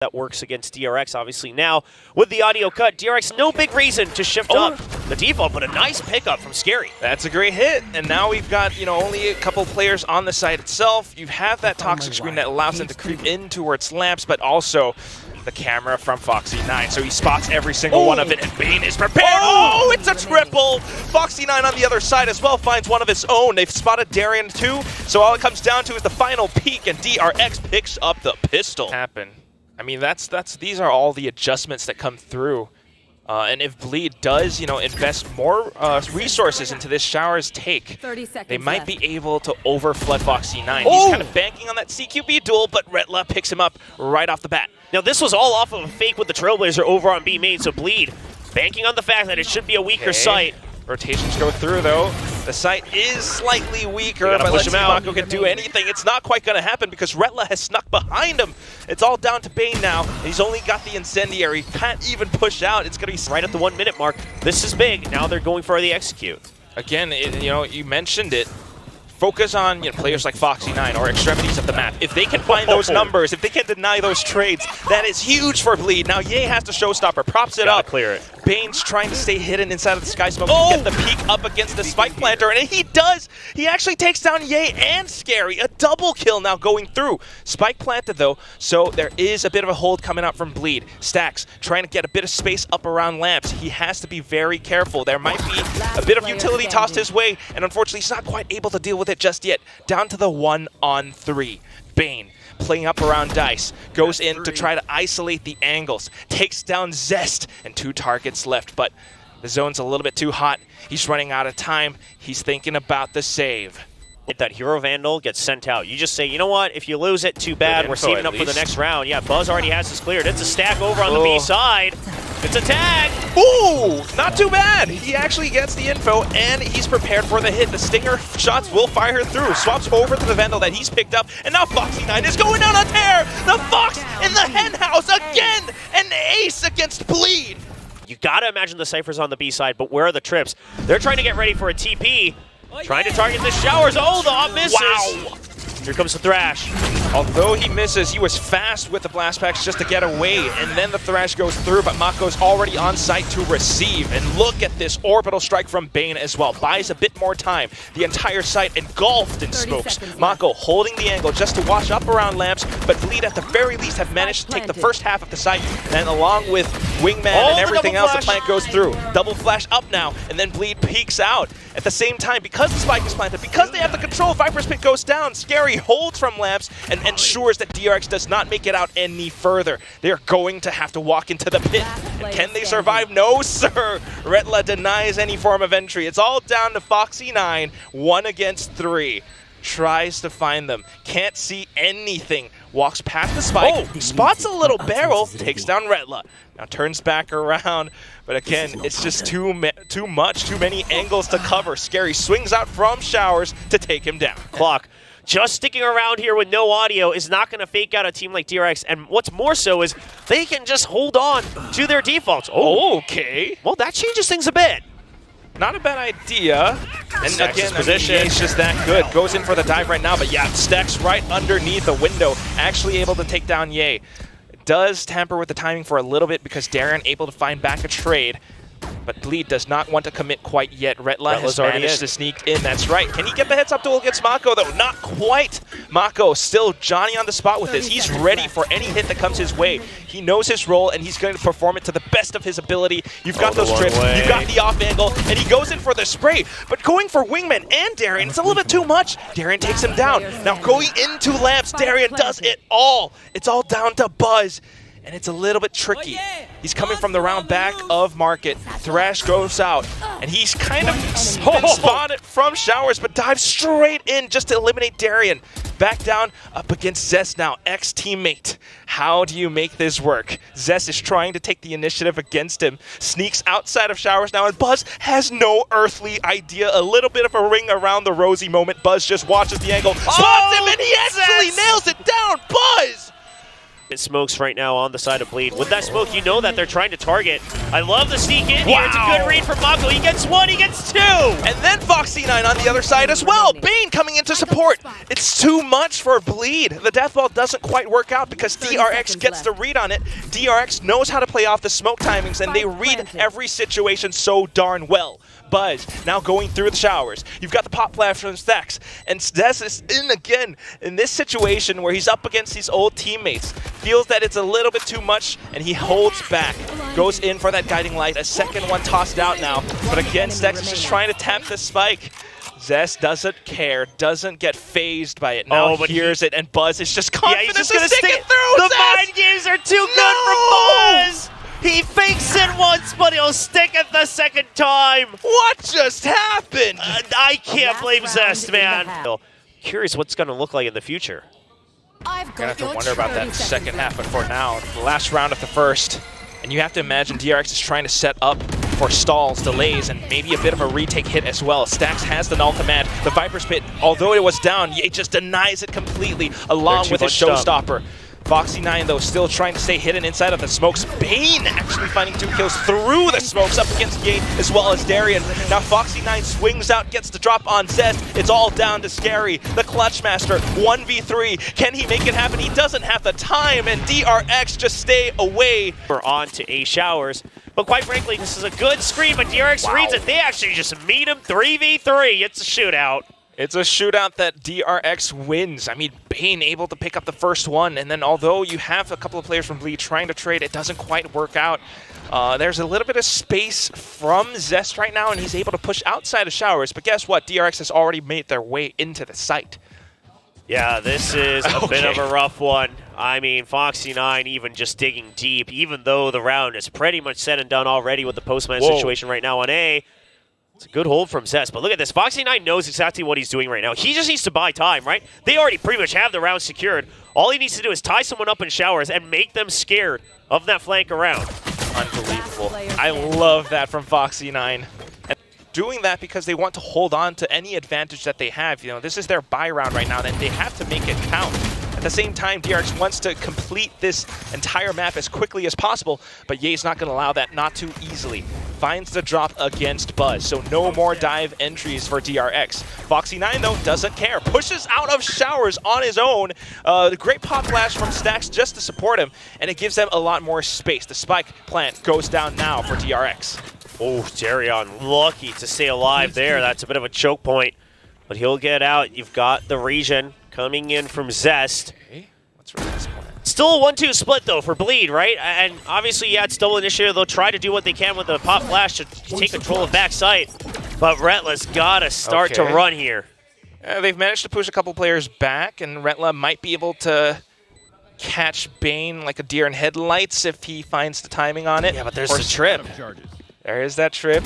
that works against DRX, obviously. Now, with the audio cut, DRX, no big reason to shift up the default, but a nice pickup from Scary. That's a great hit, and now we've got, only a couple players on the site itself. You have that toxic screen that allows them to creep in towards lamps, but also the camera from Foxy9, so he spots every single one of it, and Bane is prepared. Oh, it's a triple! Foxy9 on the other side as well finds one of his own. They've spotted Darien too, so all it comes down to is the final peak, and DRX picks up the pistol. I mean, these are all the adjustments that come through. And if Bleed does, invest more resources into this Showers take, they might be able to overflood Foxy9. He's kind of banking on that CQB duel, but Retla picks him up right off the bat. Now, this was all off of a fake with the Trailblazer over on B main, so Bleed banking on the fact that it should be a weaker site. Rotations go through, though. The site is slightly weaker, but let's see if Mako can do anything. It's not quite going to happen because Retla has snuck behind him. It's all down to Bane now. He's only got the Incendiary. Can't even push out. It's going to be right at the 1 minute mark. This is big. Now they're going for the execute. Again, you mentioned it. Focus on players like Foxy9 or extremities of the map. If they can find those numbers, if they can deny those trades, that is huge for Bleed. Now Ye has to showstopper, props it up. Clear it. Bane's trying to stay hidden inside of the Sky Smoke to get the peek up against the Spike Planter, and he does! He actually takes down Ye and Scary. A double kill now going through. Spike planted though, so there is a bit of a hold coming out from Bleed. Stacks trying to get a bit of space up around lamps. He has to be very careful. There might be a bit of utility tossed his way, and unfortunately he's not quite able to deal with it just yet. Down to the 1-on-3. Bane playing up around Dice, goes in to try to isolate the angles, takes down Zest, and 2 targets left, but the zone's a little bit too hot. He's running out of time. He's thinking about the save. If that Hero Vandal gets sent out, you just say, you know what, if you lose it, too bad, we're saving up for the next round. Yeah, Buzz already has this cleared. It's a stack over on the B side. It's a tag. Ooh, not too bad. He actually gets the info, and he's prepared for the hit. The Stinger shots will fire through. Swaps over to the Vandal that he's picked up, and now Foxy9 is going down a tear. The Fox in the hen house again. An ace against Bleed. You gotta imagine the Cypher's on the B side, but where are the trips? They're trying to get ready for a TP. Trying to target the Showers. Oh, the op misses. Wow. Here comes the Thrash. Although he misses, he was fast with the blast packs just to get away, and then the Thrash goes through, but Mako's already on site to receive. And look at this orbital strike from Bane as well. Buys a bit more time. The entire site engulfed in smokes. Mako holding the angle just to wash up around lamps, but Bleed at the very least have managed to take the first half of the site, and along with Wingman and everything else, the plant goes through. Double flash up now, and then Bleed peeks out. At the same time, because the spike is planted, because they have the control, Viper's Pit goes down. Scary holds from lamps and ensures that DRX does not make it out any further. They're going to have to walk into the pit. And can they survive? No, sir. Retla denies any form of entry. It's all down to Foxy9, 1 against 3. Tries to find them. Can't see anything. Walks past the spike. Spots a little barrel. Takes down Retla. Now turns back around. But again, it's just too many angles to cover. Scary swings out from Showers to take him down. Clock. Just sticking around here with no audio is not going to fake out a team like DRX. And what's more so is they can just hold on to their defaults. Okay. Well, that changes things a bit. Not a bad idea. And again, he's just that good. Goes in for the dive right now, but yeah, Stacks right underneath the window. Actually able to take down Ye. Does tamper with the timing for a little bit because Darren able to find back a trade. But Bleed does not want to commit quite yet. Retla has managed to sneak in. That's right. Can he get the heads-up duel against Mako, though? Not quite. Mako still Johnny on the spot with this. He's ready for any hit that comes his way. He knows his role, and he's going to perform it to the best of his ability. You've got those trips. You've got the off angle, and he goes in for the spray. But going for Wingman and Darien, it's a little bit too much. Darien takes him down. Now going into lamps, Darien does it all. It's all down to Buzz. And it's a little bit tricky. He's coming from the round back of Market. Thrash goes out, and he's kind of spotted from Showers, but dives straight in just to eliminate Darien. Back down up against Zest now, ex-teammate. How do you make this work? Zest is trying to take the initiative against him. Sneaks outside of Showers now, and Buzz has no earthly idea. A little bit of a ring around the rosy moment. Buzz just watches the angle, spots him, and he actually nails it down. Buzz! It smokes right now on the side of Bleed. With that smoke, you know that they're trying to target I love the sneak in here. It's a good read from Mako. He gets one, he gets two. And then Foxy9 on the other side as well. Bane coming into support. It's too much for Bleed. The death ball doesn't quite work out because DRX gets the read on it. DRX knows how to play off the smoke timings, and they read every situation so darn well. Buzz now going through the showers. You've got the pop flash from Stacks, and Zest is in again in this situation where he's up against these old teammates. Feels that it's a little bit too much, and he holds back. Goes in for that guiding light. A second one tossed out now, but again, Stacks is just trying to tap the spike. Zest doesn't care, doesn't get phased by it. Now hears it, and Buzz is just confident he's just gonna stick it through. The mind games are too good for Buzz. He fakes it once, but he'll stick it the second time. What just happened? I can't blame Zest, man. Curious what's going to look like in the future. Gonna have to wonder about that second half, but for now, the last round of the first. And you have to imagine DRX is trying to set up for stalls, delays, and maybe a bit of a retake hit as well. Stacks has the null command. The Viper's Pit, although it was down, Ye just denies it completely, along with his showstopper. Foxy9, though, still trying to stay hidden inside of the smokes. Bane actually finding 2 kills through the smokes up against Ye as well as Darian. Now Foxy9 swings out, gets the drop on Zest. It's all down to Scary, the Clutch Master, 1v3. Can he make it happen? He doesn't have the time, and DRX just stay away. We're on to A Showers, but quite frankly, this is a good screen, but DRX reads it. They actually just meet him 3v3. It's a shootout. It's a shootout that DRX wins. I mean, Bane able to pick up the first one, and then although you have a couple of players from Bleed trying to trade, it doesn't quite work out. There's a little bit of space from Zest right now, and he's able to push outside of Showers, but guess what? DRX has already made their way into the site. Yeah, this is a bit of a rough one. I mean, Foxy9 even just digging deep, even though the round is pretty much said and done already with the postman situation right now on A. It's a good hold from Zest, but look at this. Foxy9 knows exactly what he's doing right now. He just needs to buy time, right? They already pretty much have the round secured. All he needs to do is tie someone up in Showers and make them scared of that flank around. Unbelievable. I love that from Foxy9. And doing that because they want to hold on to any advantage that they have. You know, this is their buy round right now, and they have to make it count. At the same time, DRX wants to complete this entire map as quickly as possible, but Ye's not going to allow that, not too easily. Finds the drop against Buzz, so no more dive entries for DRX. Foxy9, though, doesn't care. Pushes out of Showers on his own. The great pop flash from Stacks just to support him, and it gives them a lot more space. The spike plant goes down now for DRX. Oh, Darian lucky to stay alive there. That's a bit of a choke point, but he'll get out. You've got the region coming in from Zest. Okay, let's read this one. Still a 1-2 split, though, for Bleed, right? And obviously, yeah, it's double initiative. They'll try to do what they can with the pop flash to take control of backside. But Retla's got to start to run here. They've managed to push a couple players back, and Retla might be able to catch Bane like a deer in headlights if he finds the timing on it. Yeah, but there's the trip. There is that trip.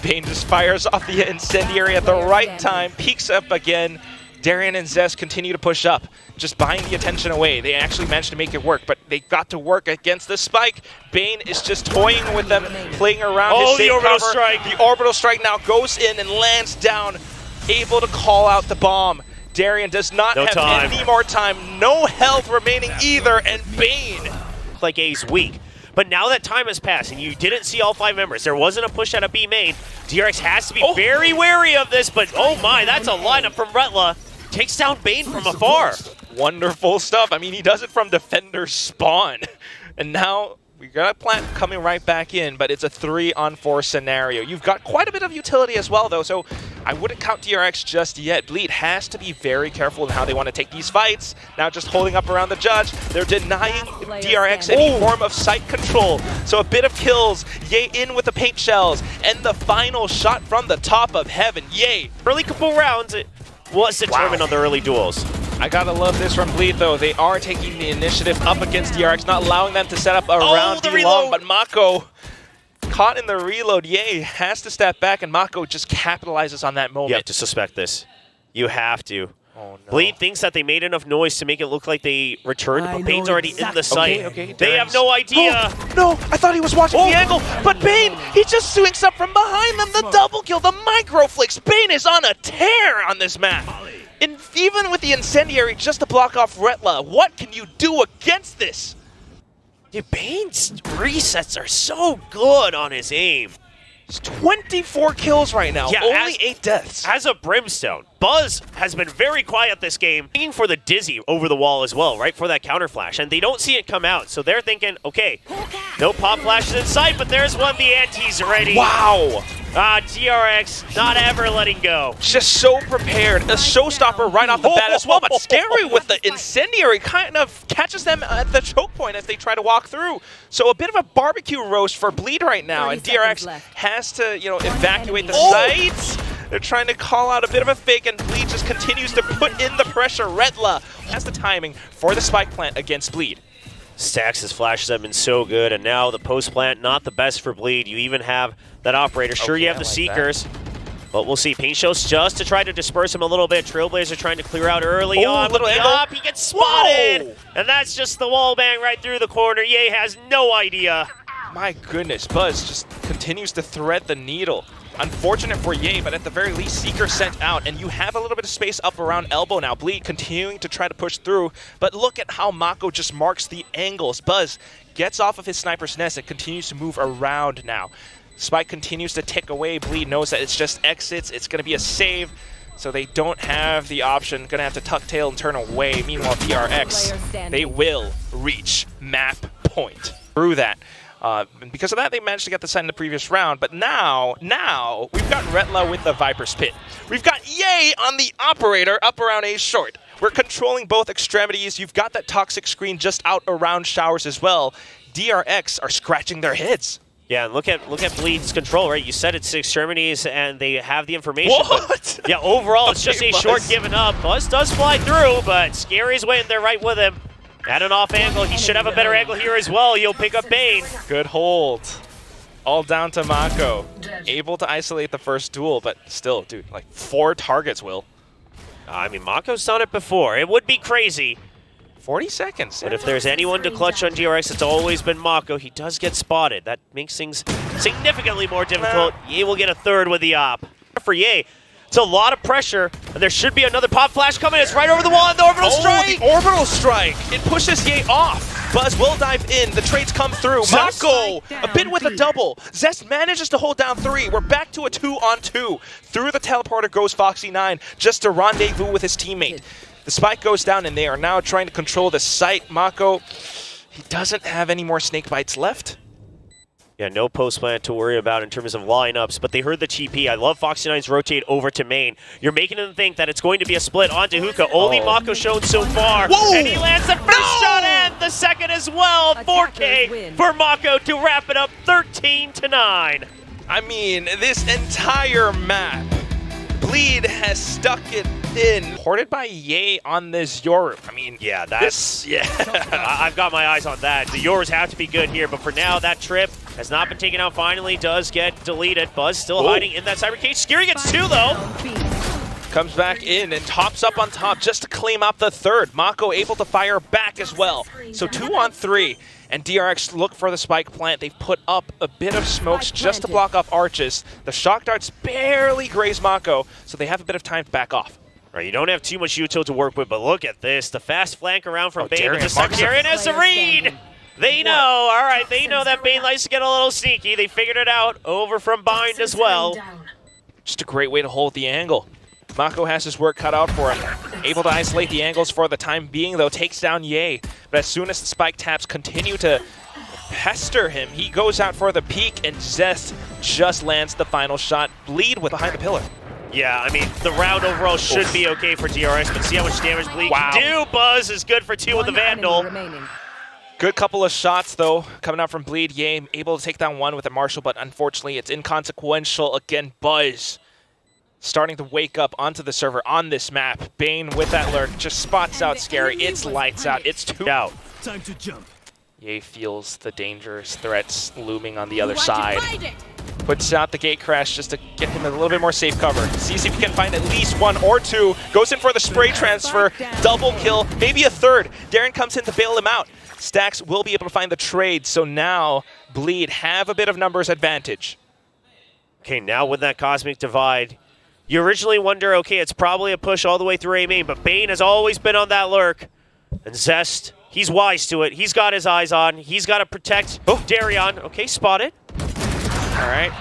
Bane just fires off the incendiary at the right time, peeks up again. Darian and Zest continue to push up, just buying the attention away. They actually managed to make it work, but they got to work against the spike. Bane is just toying with them, playing around his safe the orbital cover. strike. The orbital strike now goes in and lands down, able to call out the bomb. Darian does not have any more time, no health remaining either, and Bane. Like A's weak. But now that time has passed and you didn't see all 5 members, there wasn't a push out of B main. DRX has to be very wary of this, but oh my, that's a lineup from Retla. Takes down Bane from afar. Wonderful stuff. I mean, he does it from defender spawn. And now we got a plant coming right back in, but it's a 3-on-4 scenario. You've got quite a bit of utility as well, though, so I wouldn't count DRX just yet. Bleed has to be very careful in how they want to take these fights. Now just holding up around the judge. They're denying DRX any form of sight control. So a bit of kills. Ye in with the paint shells. And the final shot from the top of heaven. Ye. Early couple rounds, it was determined on the early duels. I gotta love this from Bleed, though. They are taking the initiative up against DRX, not allowing them to set up around D-Long, but Mako caught in the reload. Ye has to step back, and Mako just capitalizes on that moment. You have to suspect this. You have to. Oh, no. Bleed thinks that they made enough noise to make it look like they returned, but Bane's already in the site. Okay, they have no idea. Oh, no, I thought he was watching the angle, but Bane, he just swings up from behind them. The double kill, the micro flicks. Bane is on a tear on this map. Even with the incendiary just to block off Retla, what can you do against this? Yeah, Bane's resets are so good on his aim. It's 24 kills right now, Yeah, only 8 deaths. As a Brimstone, Buzz has been very quiet this game, looking for the Dizzy over the wall as well, right, for that counter flash, and they don't see it come out, so they're thinking, okay, no pop flashes in sight, but there's one, the anti's ready. Wow! DRX not ever letting go. Just so prepared, a showstopper right off the bat as well, but Scary with the incendiary kind of catches them at the choke point as they try to walk through. So a bit of a barbecue roast for Bleed right now, and DRX has to, evacuate the sites. They're trying to call out a bit of a fake, and Bleed just continues to put in the pressure. Redla has the timing for the spike plant against Bleed. Stax' flashes have been so good, and now the post plant not the best for Bleed. You even have that operator. Sure, you have the Seekers, but we'll see. Paint shows just to try to disperse him a little bit. Trailblazer trying to clear out early on. Little up, he gets spotted, and that's just the wall bang right through the corner. Ye has no idea. My goodness, Buzz just continues to thread the needle. Unfortunate for Ye, but at the very least, Seeker sent out, and you have a little bit of space up around elbow now. Bleed continuing to try to push through, but look at how Mako just marks the angles. Buzz gets off of his sniper's nest and continues to move around now. Spike continues to tick away. Bleed knows that it's just exits. It's going to be a save, so they don't have the option. Going to have to tuck tail and turn away. Meanwhile, DRX, they will reach map point through that. And because of that, they managed to get the side in the previous round. But now, we've got Retla with the Viper's Pit. We've got Ye on the operator up around A short. We're controlling both extremities. You've got that toxic screen just out around showers as well. DRX are scratching their heads. Yeah, and look at Bleed's control, right? You said it's extremities, and they have the information. What? Yeah, overall, it's just a Buzz. short giving up. Buzz does fly through, but Scary's waiting there right with him. At an off angle, he should have a better angle here as well. You'll pick up Bane. Good hold. All down to Mako. Able to isolate the first duel, but still, dude, like 4 targets, Will. I mean, Mako's done it before. It would be crazy. 40 seconds. But if there's anyone to clutch on DRX, it's always been Mako. He does get spotted. That makes things significantly more difficult. Ye will get a third with the op. For Ye, it's a lot of pressure, and there should be another pop flash coming. It's right over the wall, and the orbital strike! The orbital strike! It pushes Ye off. Buzz will dive in. The trades come through. Mako, a bit with a double. Zest manages to hold down 3. We're back to a 2-on-2. Through the teleporter goes Foxy9, just to rendezvous with his teammate. The spike goes down, and they are now trying to control the site. Mako, he doesn't have any more snake bites left. Yeah, no post plant to worry about in terms of lineups, but they heard the TP. I love Foxy9's rotate over to main. You're making them think that it's going to be a split onto Hookah. Only Mako shown so far. Whoa! And he lands the first shot and the second as well. 4K for Mako to wrap it up 13-9. I mean, this entire map, Bleed has stuck it in. Ported by Ye on this Yoru. I mean, yeah, that's... I've got my eyes on that. The Yours have to be good here, but for now, that trip has not been taken out. Finally does get deleted. Buzz still hiding in that cyber cage. Scary gets 2, though. Comes back in and tops up on top just to claim up the third. Mako able to fire back as well. So 2-on-3. And DRX look for the spike plant. They've put up a bit of smokes just to block off arches. The shock darts barely graze Mako, so they have a bit of time to back off. Right, you don't have too much util to work with, but look at this. The fast flank around from Bane with the secondary, and it's a read! They know, all right, they know that Bane likes to get a little sneaky. They figured it out over from Bind as well. Just a great way to hold the angle. Mako has his work cut out for him. Able to isolate the angles for the time being, though, takes down Ye. But as soon as the spike taps continue to pester him, he goes out for the peek, and Zest just lands the final shot. Bleed with behind the pillar. Yeah, I mean, the round overall should be okay for DRX, but see how much damage Bleed can do. Buzz is good for 2 with the Vandal. Good couple of shots, though, coming out from Bleed. Ye able to take down 1 with a Marshall, but unfortunately, it's inconsequential. Again, Buzz starting to wake up onto the server on this map. Bane with that lurk just spots out Scary. It's lights out. It's 2 out. Time to jump. Ye feels the dangerous threats looming on the other side. Puts out the gate crash just to get him a little bit more safe cover. Sees if he can find at least 1 or 2. Goes in for the spray transfer. Double kill. Maybe a third. Darren comes in to bail him out. Stax will be able to find the trade. So now Bleed have a bit of numbers advantage. Okay, now with that Cosmic Divide, you originally wonder, okay, it's probably a push all the way through A main, but Bane has always been on that lurk. And Zest He's wise to it. He's got his eyes on. He's got to protect Darion. Okay, spotted. All right.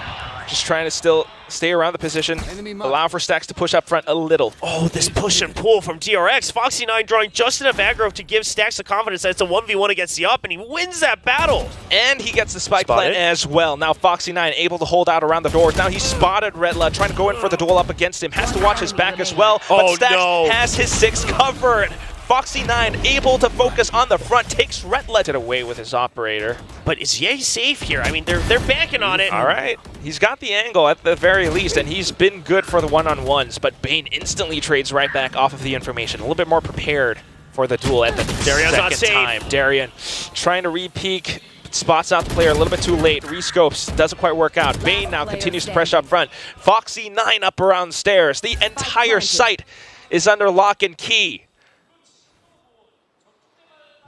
Just trying to still stay around the position, allow for Stacks to push up front a little. Oh, this push and pull from DRX. Foxy9 drawing just enough aggro to give Stacks the confidence that it's a 1v1 against the up, and he wins that battle. And he gets the spike plant as well. Now Foxy9 able to hold out around the doors. Now he's spotted Retla, trying to go in for the duel up against him. Has to watch his back as well, but Stacks has his 6 covered. Foxy9 able to focus on the front, takes Retla away with his operator. But is Ye safe here? I mean, they're banking on it. All right. He's got the angle at the very least, and he's been good for the one-on-ones, but Bane instantly trades right back off of the information. A little bit more prepared for the duel at the second time. Darion trying to re-peek, spots out the player a little bit too late. Rescopes, doesn't quite work out. Bane now continues to press up front. Foxy9 up around stairs. The entire site is under lock and key.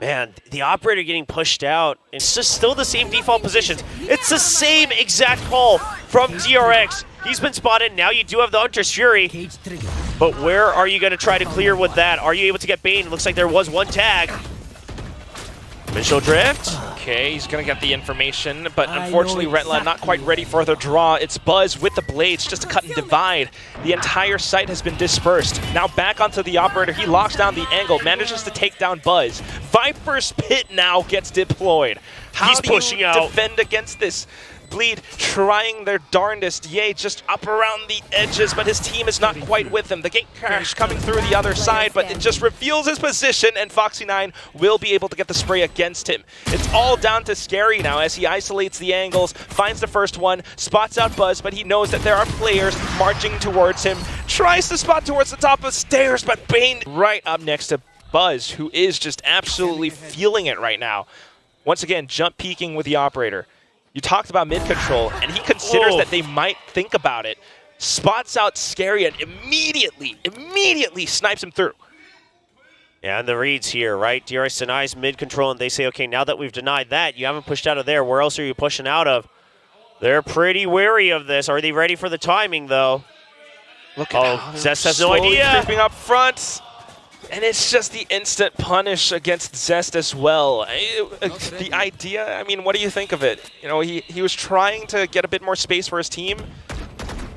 Man, the operator getting pushed out. It's just still the same default positions. It's the same exact call from DRX. He's been spotted. Now you do have the Hunter's Fury. But where are you going to try to clear with that? Are you able to get Bane? It looks like there was one tag. Initial drift. Okay, he's going to get the information, but unfortunately Retla not quite ready for the draw. It's Buzz with the blades just to cut and divide. The entire site has been dispersed. Now back onto the operator. He locks down the angle, manages to take down Buzz. Viper's Pit now gets deployed. How do you defend against this? Bleed trying their darndest. Ye just up around the edges, but his team is not quite with him. The gate crash coming through the other side, but it just reveals his position, and Foxy9 will be able to get the spray against him. It's all down to Scary now as he isolates the angles, finds the first one, spots out Buzz, but he knows that there are players marching towards him. Tries to spot towards the top of the stairs, but Bane right up next to Buzz, who is just absolutely feeling it right now. Once again, jump peeking with the operator. You talked about mid-control, and he considers that they might think about it. Spots out Scary and immediately snipes him through. Yeah, and the reads here, right? DRX denies mid-control, and they say, okay, now that we've denied that, you haven't pushed out of there. Where else are you pushing out of? They're pretty wary of this. Are they ready for the timing, though? Look at how Zest has no idea. Creeping up front. And it's just the instant punish against Zest as well. The idea, I mean, what do you think of it? You know, he was trying to get a bit more space for his team.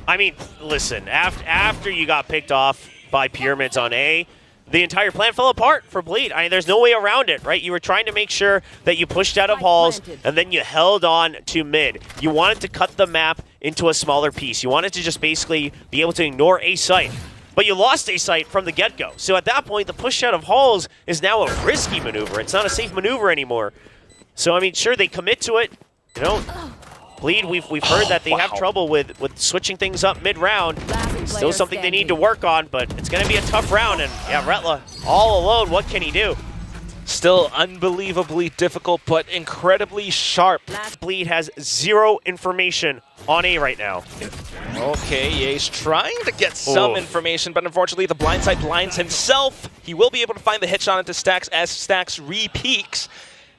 I mean, listen, after you got picked off by Pyramids on A, the entire plan fell apart for Bleed. I mean, there's no way around it, right? You were trying to make sure that you pushed out of halls, and then you held on to mid. You wanted to cut the map into a smaller piece. You wanted to just basically be able to ignore A site. But you lost A site from the get-go. So at that point, the push out of halls is now a risky maneuver. It's not a safe maneuver anymore. So, I mean, sure, they commit to it. You know, Bleed, we've heard that they have trouble with switching things up mid-round. Still something they need to work on, but it's going to be a tough round. And, yeah, Retla, all alone, what can he do? Still unbelievably difficult, but incredibly sharp. Bleed has zero information on A right now. Okay, Ye's trying to get some information, but unfortunately the blindside blinds himself. He will be able to find the headshot into Stacks as Stacks re-peaks.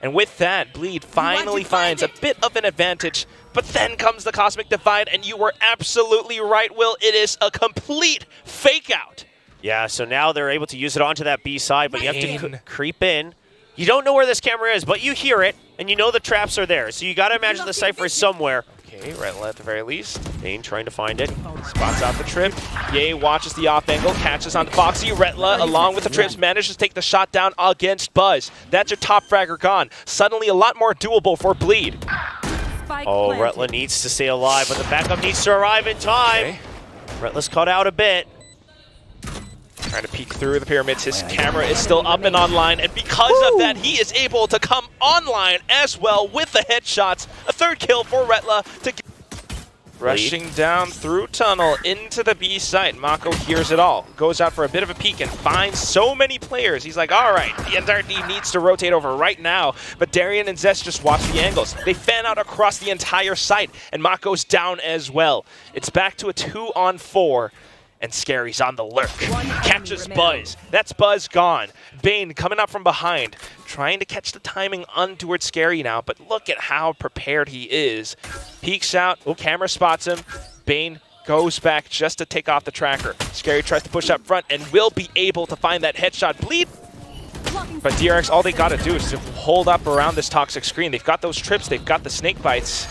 And with that, Bleed finally finds a bit of an advantage. But then comes the Cosmic Divide, and you were absolutely right, Will. It is a complete fake-out. Yeah, so now they're able to use it onto that B side, but you have to creep in. You don't know where this camera is, but you hear it, and you know the traps are there. So you got to imagine the Cypher is somewhere. Okay, Retla at the very least. Dane trying to find it. Spots out the trip. Ye watches the off angle, catches on Foxy. Retla, along with the trips, manages to take the shot down against Buzz. That's your top fragger gone. Suddenly a lot more doable for Bleed. Oh, Retla needs to stay alive, but the backup needs to arrive in time. Okay. Retla's cut out a bit. Trying to peek through the pyramids. His camera is still up and online, and because of that, he is able to come online as well with the headshots. A third kill for Retla to get rushing down through tunnel into the B site. Mako hears it all, goes out for a bit of a peek and finds so many players. He's like, all right, the entire team needs to rotate over right now. But Darion and Zest just watch the angles. They fan out across the entire site, and Mako's down as well. It's back to a 2-on-4. And Scary's on the lurk. Catches Buzz. That's Buzz gone. Bane coming up from behind. Trying to catch the timing on towards Scary now, but look at how prepared he is. Peeks out. Camera spots him. Bane goes back just to take off the tracker. Scary tries to push up front and will be able to find that headshot. Bleed But DRX, all they got to do is to hold up around this toxic screen. They've got those trips, they've got the snake bites.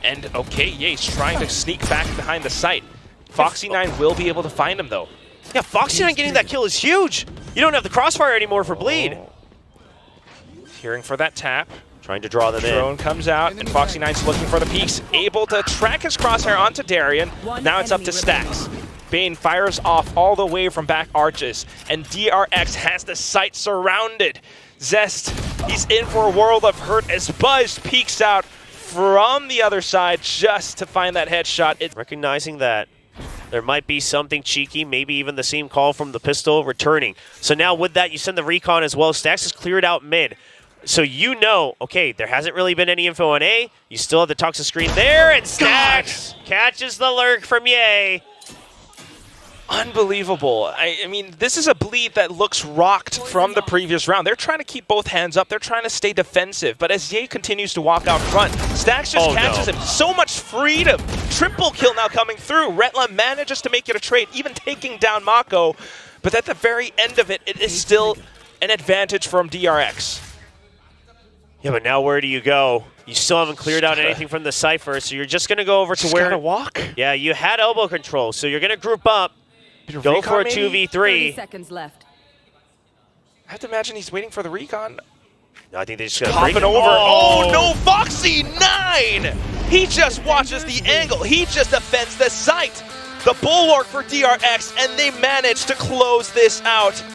And okay, Ye's trying to sneak back behind the site. Foxy9 will be able to find him though. Yeah, Foxy9 getting that kill is huge. You don't have the crossfire anymore for Bleed. Hearing for that tap. Trying to draw them in. Drone comes out, and Foxy9's looking for the peaks. Able to track his crosshair onto Darien. Now it's up to Stax. Bane fires off all the way from back arches, and DRX has the site surrounded. Zest, he's in for a world of hurt as Buzz peeks out from the other side just to find that headshot. Recognizing that there might be something cheeky, maybe even the same call from the pistol returning. So now with that, you send the recon as well. Stax is cleared out mid. So you know, okay, there hasn't really been any info on A. You still have the toxic screen there, and Stax catches the lurk from Ye. Unbelievable. I mean, this is a Bleed that looks rocked from the previous round. They're trying to keep both hands up. They're trying to stay defensive. But as Ye continues to walk out front, Stax just catches him. So much freedom. Triple kill now coming through. Retla manages to make it a trade, even taking down Mako. But at the very end of it, it is still an advantage from DRX. Yeah, but now where do you go? You still haven't cleared out anything from the Cypher, so you're just going to go over to where... Gotta walk? Yeah, you had elbow control, so you're going to group up. Go for a 2v3. 30 seconds left. I have to imagine he's waiting for the recon. No, I think they just got Popping over. Oh no, Foxy9! He just watches the angle. He just defends the site. The bulwark for DRX, and they manage to close this out.